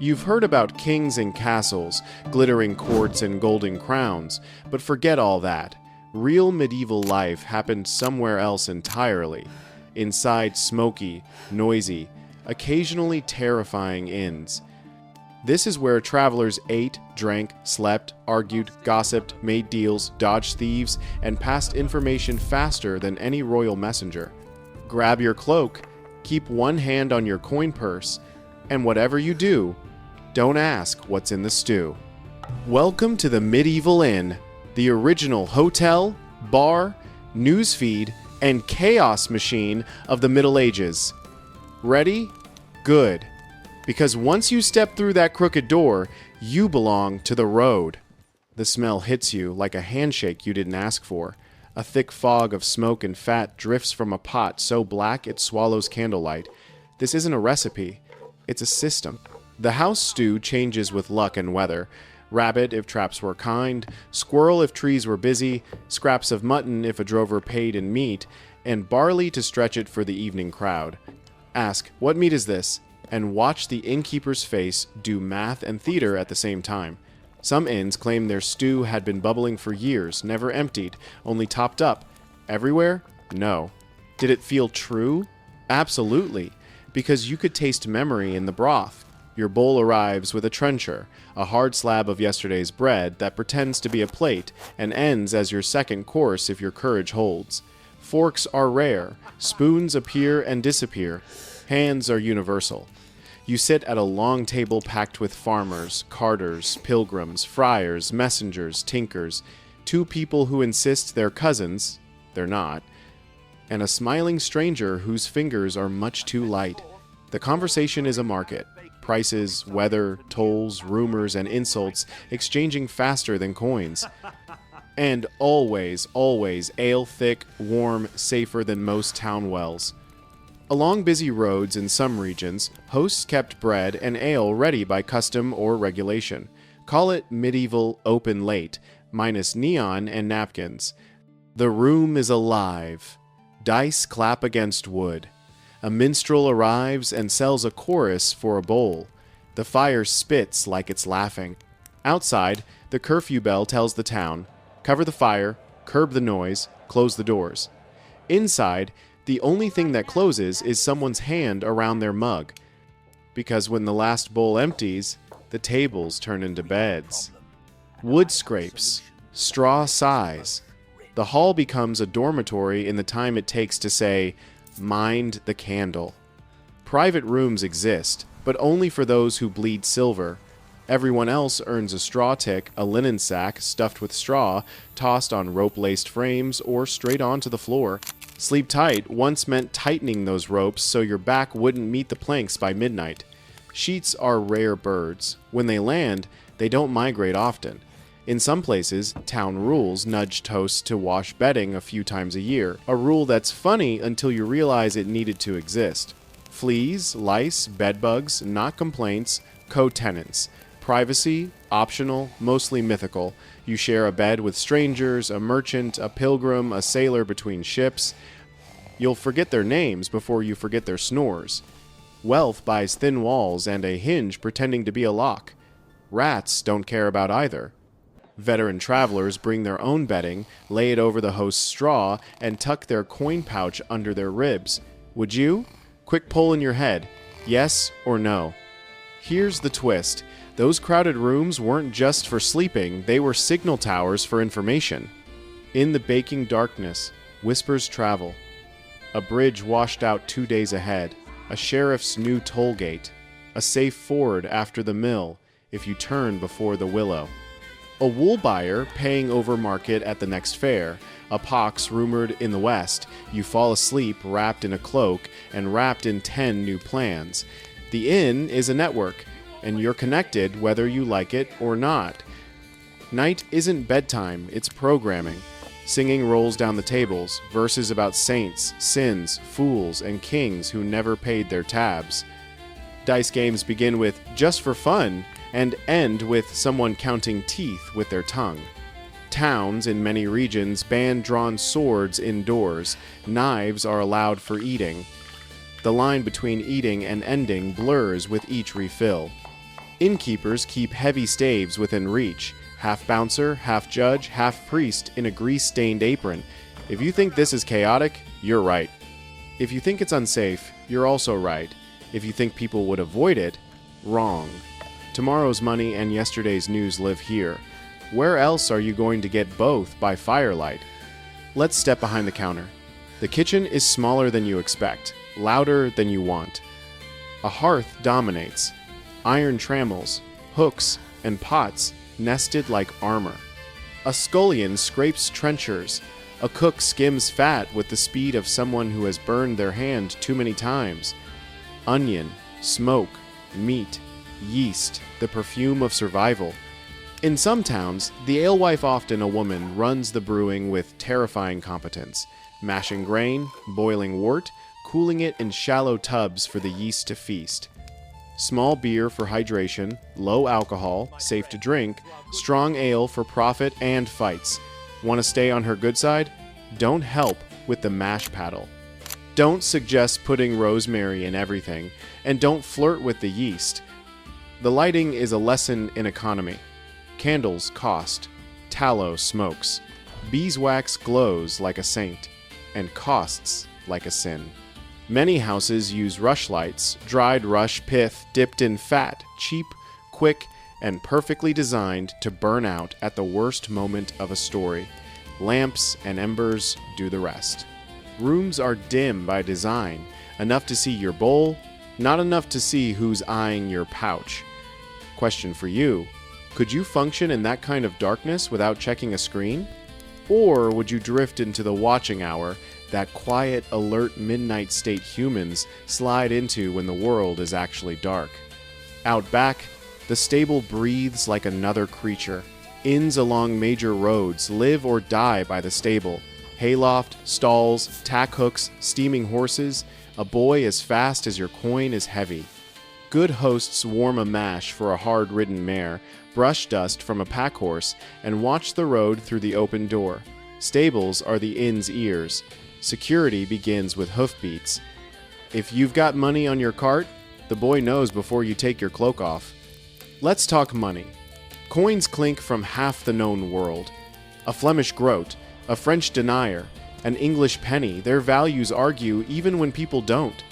You've heard about kings and castles, glittering courts and golden crowns, but forget all that. Real medieval life happened somewhere else entirely. Inside smoky, noisy, occasionally terrifying inns. This is where travelers ate, drank, slept, argued, gossiped, made deals, dodged thieves, and passed information faster than any royal messenger. Grab your cloak, keep one hand on your coin purse, and whatever you do, don't ask what's in the stew. Welcome to the Medieval Inn, the original hotel, bar, newsfeed, and chaos machine of the Middle Ages. Ready? Good. Because once you step through that crooked door, you belong to the road. The smell hits you like a handshake you didn't ask for. A thick fog of smoke and fat drifts from a pot so black it swallows candlelight. This isn't a recipe. It's a system. The house stew changes with luck and weather. Rabbit if traps were kind, squirrel if trees were busy, scraps of mutton if a drover paid in meat, and barley to stretch it for the evening crowd. Ask, what meat is this? And watch the innkeeper's face do math and theater at the same time. Some inns claim their stew had been bubbling for years, never emptied, only topped up. Everywhere? No. Did it feel true? Absolutely, because you could taste memory in the broth. Your bowl arrives with a trencher, a hard slab of yesterday's bread that pretends to be a plate and ends as your second course if your courage holds. Forks are rare, spoons appear and disappear, hands are universal. You sit at a long table packed with farmers, carters, pilgrims, friars, messengers, tinkers, two people who insist they're cousins, they're not, and a smiling stranger whose fingers are much too light. The conversation is a market. Prices, weather, tolls, rumors, and insults exchanging faster than coins. And always, always ale thick, warm, safer than most town wells. Along busy roads in some regions, hosts kept bread and ale ready by custom or regulation. Call it medieval open late, minus neon and napkins. The room is alive. Dice clap against wood. A minstrel arrives and sells a chorus for a bowl. The fire spits like it's laughing. Outside, the curfew bell tells the town, cover the fire, curb the noise, close the doors. Inside, the only thing that closes is someone's hand around their mug. Because when the last bowl empties, the tables turn into beds. Wood scrapes, straw sighs. The hall becomes a dormitory in the time it takes to say, mind the candle. Private rooms exist, but only for those who bleed silver. Everyone else earns a straw tick, a linen sack stuffed with straw, tossed on rope-laced frames or straight onto the floor. Sleep tight once meant tightening those ropes so your back wouldn't meet the planks by midnight. Sheets are rare birds. When they land, they don't migrate often. In some places, town rules nudge toasts to wash bedding a few times a year, a rule that's funny until you realize it needed to exist. Fleas, lice, bedbugs, not complaints, co-tenants. Privacy, optional, mostly mythical. You share a bed with strangers, a merchant, a pilgrim, a sailor between ships. You'll forget their names before you forget their snores. Wealth buys thin walls and a hinge pretending to be a lock. Rats don't care about either. Veteran travelers bring their own bedding, lay it over the host's straw, and tuck their coin pouch under their ribs. Would you? Quick poll in your head. Yes or no? Here's the twist. Those crowded rooms weren't just for sleeping, they were signal towers for information. In the baking darkness, whispers travel. A bridge washed out 2 days ahead. A sheriff's new toll gate. A safe ford after the mill, if you turn before the willow. A wool buyer paying over market at the next fair. A pox rumored in the west. You fall asleep wrapped in a cloak and wrapped in 10 new plans. The inn is a network, and you're connected whether you like it or not. Night isn't bedtime, it's programming. Singing rolls down the tables, verses about saints, sins, fools, and kings who never paid their tabs. Dice games begin with just for fun and end with someone counting teeth with their tongue. Towns in many regions ban drawn swords indoors. Knives are allowed for eating. The line between eating and ending blurs with each refill. Innkeepers keep heavy staves within reach, half bouncer, half judge, half priest in a grease-stained apron. If you think this is chaotic, you're right. If you think it's unsafe, you're also right. If you think people would avoid it, wrong. Tomorrow's money and yesterday's news live here. Where else are you going to get both by firelight? Let's step behind the counter. The kitchen is smaller than you expect, louder than you want. A hearth dominates. Iron trammels, hooks, and pots nested like armor. A scullion scrapes trenchers. A cook skims fat with the speed of someone who has burned their hand too many times. Onion, smoke, meat, yeast, the perfume of survival. In some towns, the alewife, often a woman, runs the brewing with terrifying competence, mashing grain, boiling wort, cooling it in shallow tubs for the yeast to feast. Small beer for hydration, low alcohol, safe to drink, strong ale for profit and fights. Want to stay on her good side? Don't help with the mash paddle. Don't suggest putting rosemary in everything, and don't flirt with the yeast. The lighting is a lesson in economy. Candles cost, tallow smokes, beeswax glows like a saint, and costs like a sin. Many houses use rush lights, dried rush pith dipped in fat, cheap, quick, and perfectly designed to burn out at the worst moment of a story. Lamps and embers do the rest. Rooms are dim by design, enough to see your bowl, not enough to see who's eyeing your pouch. Question for you: could you function in that kind of darkness without checking a screen? Or would you drift into the watching hour, that quiet, alert midnight state humans slide into when the world is actually dark? Out back, the stable breathes like another creature. Inns along major roads live or die by the stable. Hayloft, stalls, tack hooks, steaming horses, a boy as fast as your coin is heavy. Good hosts warm a mash for a hard-ridden mare, brush dust from a pack horse, and watch the road through the open door. Stables are the inn's ears. Security begins with hoofbeats. If you've got money on your cart, the boy knows before you take your cloak off. Let's talk money. Coins clink from half the known world. A Flemish groat, a French denier, an English penny, their values argue even when people don't.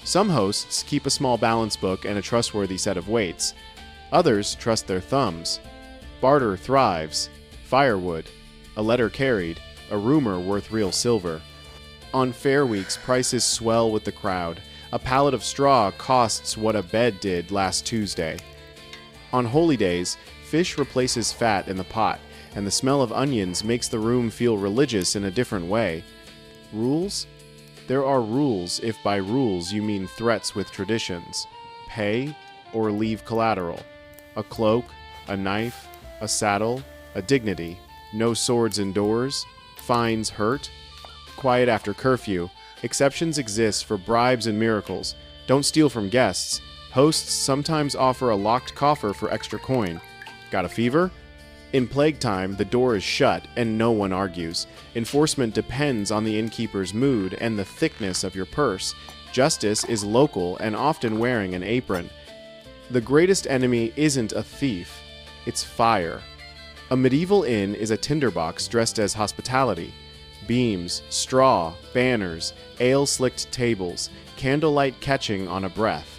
Some hosts keep a small balance book and a trustworthy set of weights. Others trust their thumbs. Barter thrives. Firewood, a letter carried, a rumor worth real silver. On fair weeks, prices swell with the crowd. A pallet of straw costs what a bed did last Tuesday. On holy days, fish replaces fat in the pot, and the smell of onions makes the room feel religious in a different way. Rules? There are rules if by rules you mean threats with traditions. Pay or leave collateral. A cloak, a knife, a saddle, a dignity. No swords indoors. Fines hurt. Quiet after curfew. Exceptions exist for bribes and miracles. Don't steal from guests. Hosts sometimes offer a locked coffer for extra coin. Got a fever? In plague time, the door is shut and no one argues. Enforcement depends on the innkeeper's mood and the thickness of your purse. Justice is local and often wearing an apron. The greatest enemy isn't a thief, it's fire. A medieval inn is a tinderbox dressed as hospitality. Beams, straw, banners, ale-slicked tables, candlelight catching on a breath.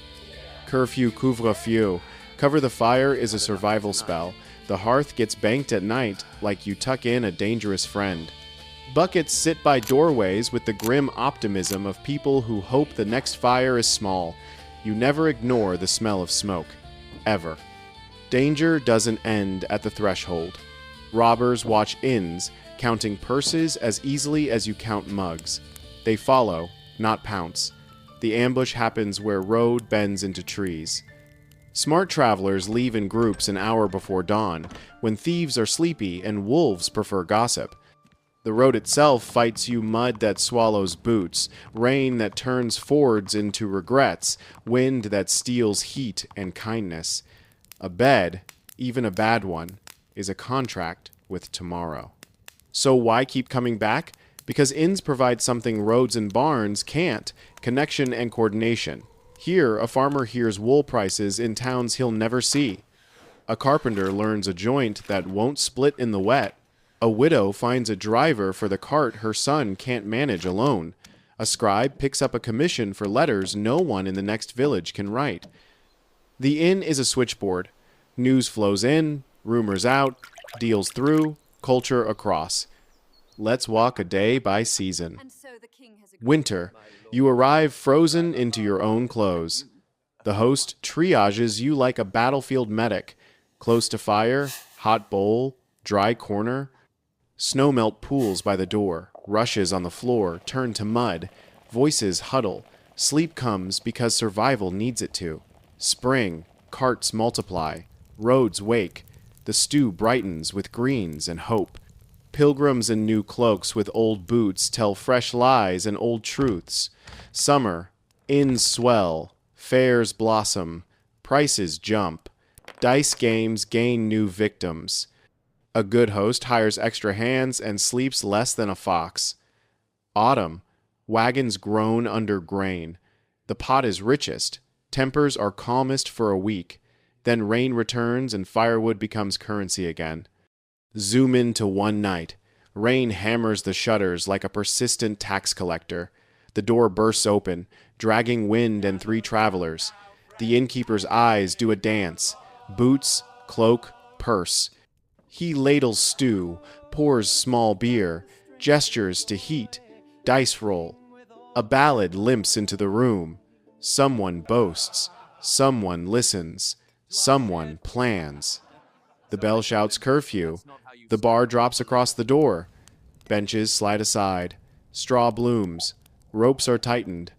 Curfew couvre-feu. Cover the fire is a survival spell. The hearth gets banked at night like you tuck in a dangerous friend. Buckets sit by doorways with the grim optimism of people who hope the next fire is small. You never ignore the smell of smoke. Ever. Danger doesn't end at the threshold. Robbers watch inns, counting purses as easily as you count mugs. They follow, not pounce. The ambush happens where road bends into trees. Smart travelers leave in groups an hour before dawn, when thieves are sleepy and wolves prefer gossip. The road itself fights you mud that swallows boots, rain that turns fords into regrets, wind that steals heat and kindness. A bed, even a bad one, is a contract with tomorrow. So why keep coming back? Because inns provide something roads and barns can't: connection and coordination. Here, a farmer hears wool prices in towns he'll never see. A carpenter learns a joint that won't split in the wet. A widow finds a driver for the cart her son can't manage alone. A scribe picks up a commission for letters no one in the next village can write. The inn is a switchboard. News flows in, rumors out, deals through, culture across. Let's walk a day by season. Winter. You arrive frozen into your own clothes. The host triages you like a battlefield medic. Close to fire, hot bowl, dry corner. Snowmelt pools by the door, rushes on the floor turn to mud, voices huddle, sleep comes because survival needs it to. Spring, carts multiply, roads wake, the stew brightens with greens and hope. Pilgrims in new cloaks with old boots tell fresh lies and old truths. Summer, inns swell, fairs blossom, prices jump, dice games gain new victims. A good host hires extra hands and sleeps less than a fox. Autumn. Wagons groan under grain. The pot is richest. Tempers are calmest for a week. Then rain returns and firewood becomes currency again. Zoom in to one night. Rain hammers the shutters like a persistent tax collector. The door bursts open, dragging wind and 3 travelers. The innkeeper's eyes do a dance. Boots, cloak, purse. He ladles stew, pours small beer, gestures to heat, dice roll. A ballad limps into the room. Someone boasts, someone listens, someone plans. The bell shouts curfew. The bar drops across the door. Benches slide aside. Straw blooms. Ropes are tightened.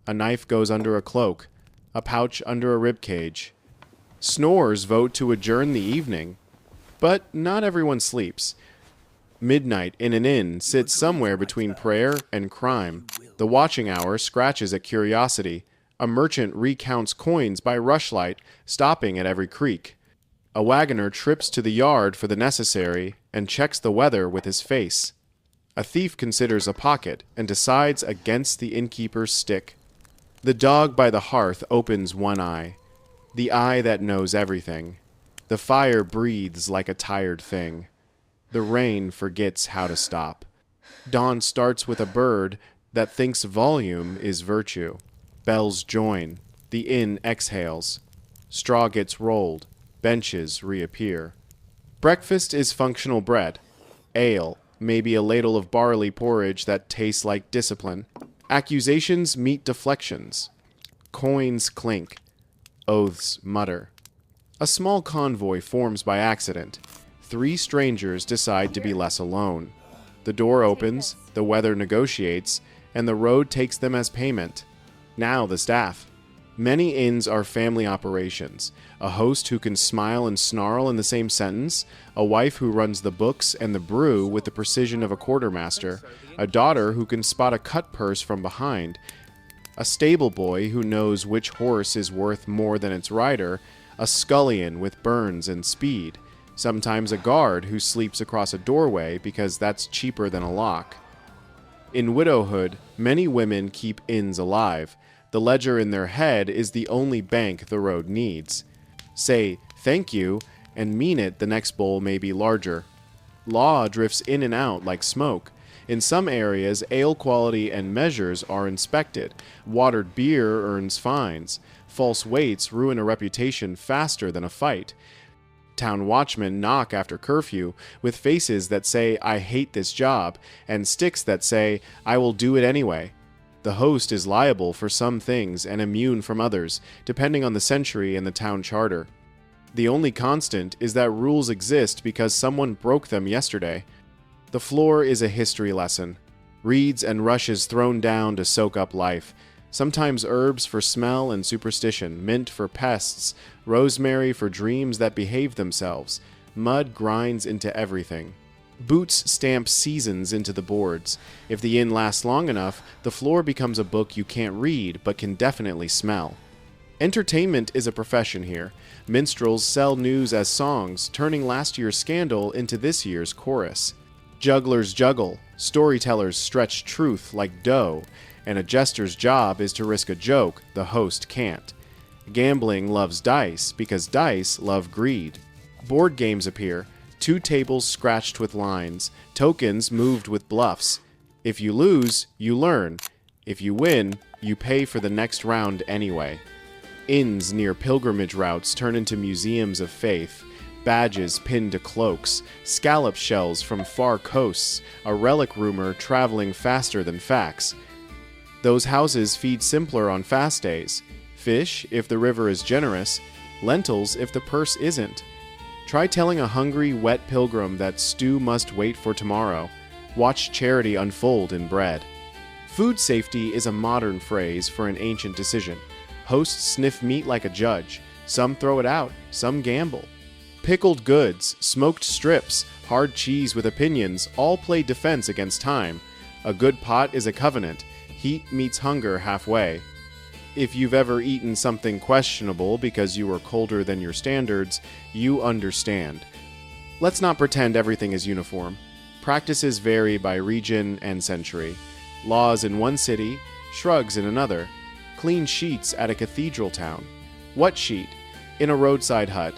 A knife goes under a cloak. A pouch under a rib cage. Snores vote to adjourn the evening. But not everyone sleeps. Midnight in an inn sits somewhere between prayer and crime. The watching hour scratches at curiosity. A merchant recounts coins by rushlight, stopping at every creek. A wagoner trips to the yard for the necessary and checks the weather with his face. A thief considers a pocket and decides against the innkeeper's stick. The dog by the hearth opens one eye, the eye that knows everything. The fire breathes like a tired thing. The rain forgets how to stop. Dawn starts with a bird that thinks volume is virtue. Bells join. The inn exhales. Straw gets rolled. Benches reappear. Breakfast is functional bread. Ale, maybe a ladle of barley porridge that tastes like discipline. Accusations meet deflections. Coins clink. Oaths mutter. A small convoy forms by accident. 3 strangers decide to be less alone. The door opens, the weather negotiates, and the road takes them as payment. Now the staff. Many inns are family operations. A host who can smile and snarl in the same sentence, a wife who runs the books and the brew with the precision of a quartermaster, a daughter who can spot a cut purse from behind, a stable boy who knows which horse is worth more than its rider, a scullion with burns and speed, sometimes a guard who sleeps across a doorway because that's cheaper than a lock. In widowhood, many women keep inns alive. The ledger in their head is the only bank the road needs. Say, thank you, and mean it the next bowl may be larger. Law drifts in and out like smoke. In some areas, ale quality and measures are inspected. Watered beer earns fines. False weights ruin a reputation faster than a fight. Town watchmen knock after curfew with faces that say, I hate this job, and sticks that say, I will do it anyway. The host is liable for some things and immune from others, depending on the century and the town charter. The only constant is that rules exist because someone broke them yesterday. The floor is a history lesson. Reeds and rushes thrown down to soak up life. Sometimes herbs for smell and superstition, mint for pests, rosemary for dreams that behave themselves. Mud grinds into everything. Boots stamp seasons into the boards. If the inn lasts long enough, the floor becomes a book you can't read but can definitely smell. Entertainment is a profession here. Minstrels sell news as songs, turning last year's scandal into this year's chorus. Jugglers juggle. Storytellers stretch truth like dough. and a jester's job is to risk a joke the host can't. Gambling loves dice because dice love greed. Board games appear, 2 tables scratched with lines, tokens moved with bluffs. If you lose, you learn. If you win, you pay for the next round anyway. Inns near pilgrimage routes turn into museums of faith. Badges pinned to cloaks, scallop shells from far coasts, a relic rumor traveling faster than facts. Those houses feed simpler on fast days. Fish if the river is generous, lentils if the purse isn't. Try telling a hungry, wet pilgrim that stew must wait for tomorrow. Watch charity unfold in bread. Food safety is a modern phrase for an ancient decision. Hosts sniff meat like a judge. Some throw it out, some gamble. Pickled goods, smoked strips, hard cheese with opinions all play defense against time. A good pot is a covenant. Heat meets hunger halfway. If you've ever eaten something questionable because you were colder than your standards, you understand. Let's not pretend everything is uniform. Practices vary by region and century. Laws in one city, shrugs in another. Clean sheets at a cathedral town. What sheet? In a roadside hut.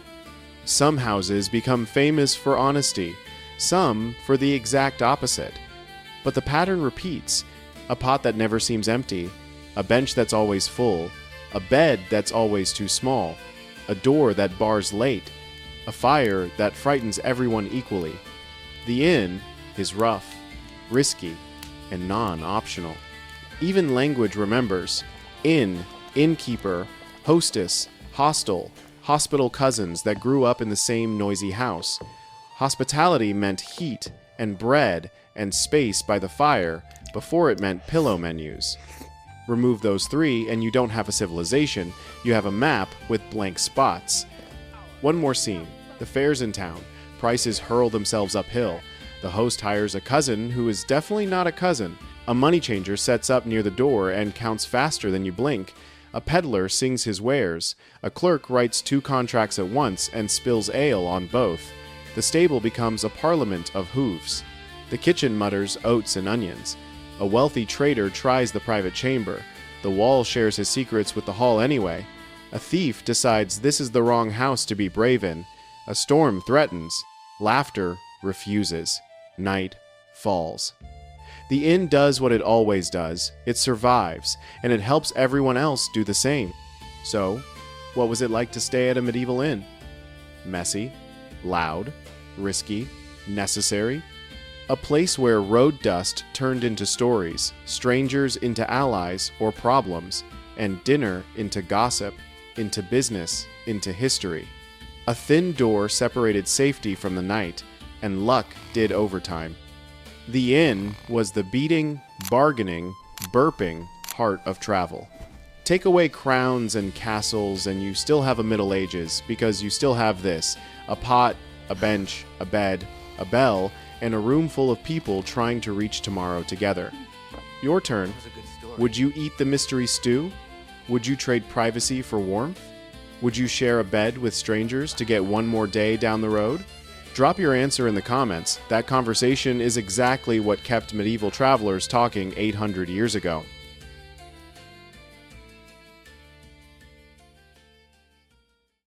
Some houses become famous for honesty, some for the exact opposite. But the pattern repeats. A pot that never seems empty, a bench that's always full, a bed that's always too small, a door that bars late, a fire that frightens everyone equally. The inn is rough, risky, and non-optional. Even language remembers. Inn, innkeeper, hostess, hostel, hospital cousins that grew up in the same noisy house. Hospitality meant heat and bread and space by the fire before it meant pillow menus. Remove those 3 and you don't have a civilization, you have a map with blank spots. One more scene. The fair's in town. Prices hurl themselves uphill. The host hires a cousin who is definitely not a cousin. A money changer sets up near the door and counts faster than you blink. A peddler sings his wares. A clerk writes 2 contracts at once and spills ale on both. The stable becomes a parliament of hooves. The kitchen mutters oats and onions. A wealthy trader tries the private chamber. The wall shares his secrets with the hall anyway. A thief decides this is the wrong house to be brave in. A storm threatens. Laughter refuses. Night falls. The inn does what it always does. It survives, and it helps everyone else do the same. So, what was it like to stay at a medieval inn? Messy, loud, risky, necessary. A place where road dust turned into stories, strangers into allies or problems, and dinner into gossip, into business, into history. A thin door separated safety from the night, and luck did overtime. The inn was the beating, bargaining, burping heart of travel. Take away crowns and castles and you still have a Middle Ages because you still have this: a pot, a bench, a bed, a bell, and a room full of people trying to reach tomorrow together. Your turn. Would you eat the mystery stew? Would you trade privacy for warmth? Would you share a bed with strangers to get one more day down the road? Drop your answer in the comments. That conversation is exactly what kept medieval travelers talking 800 years ago.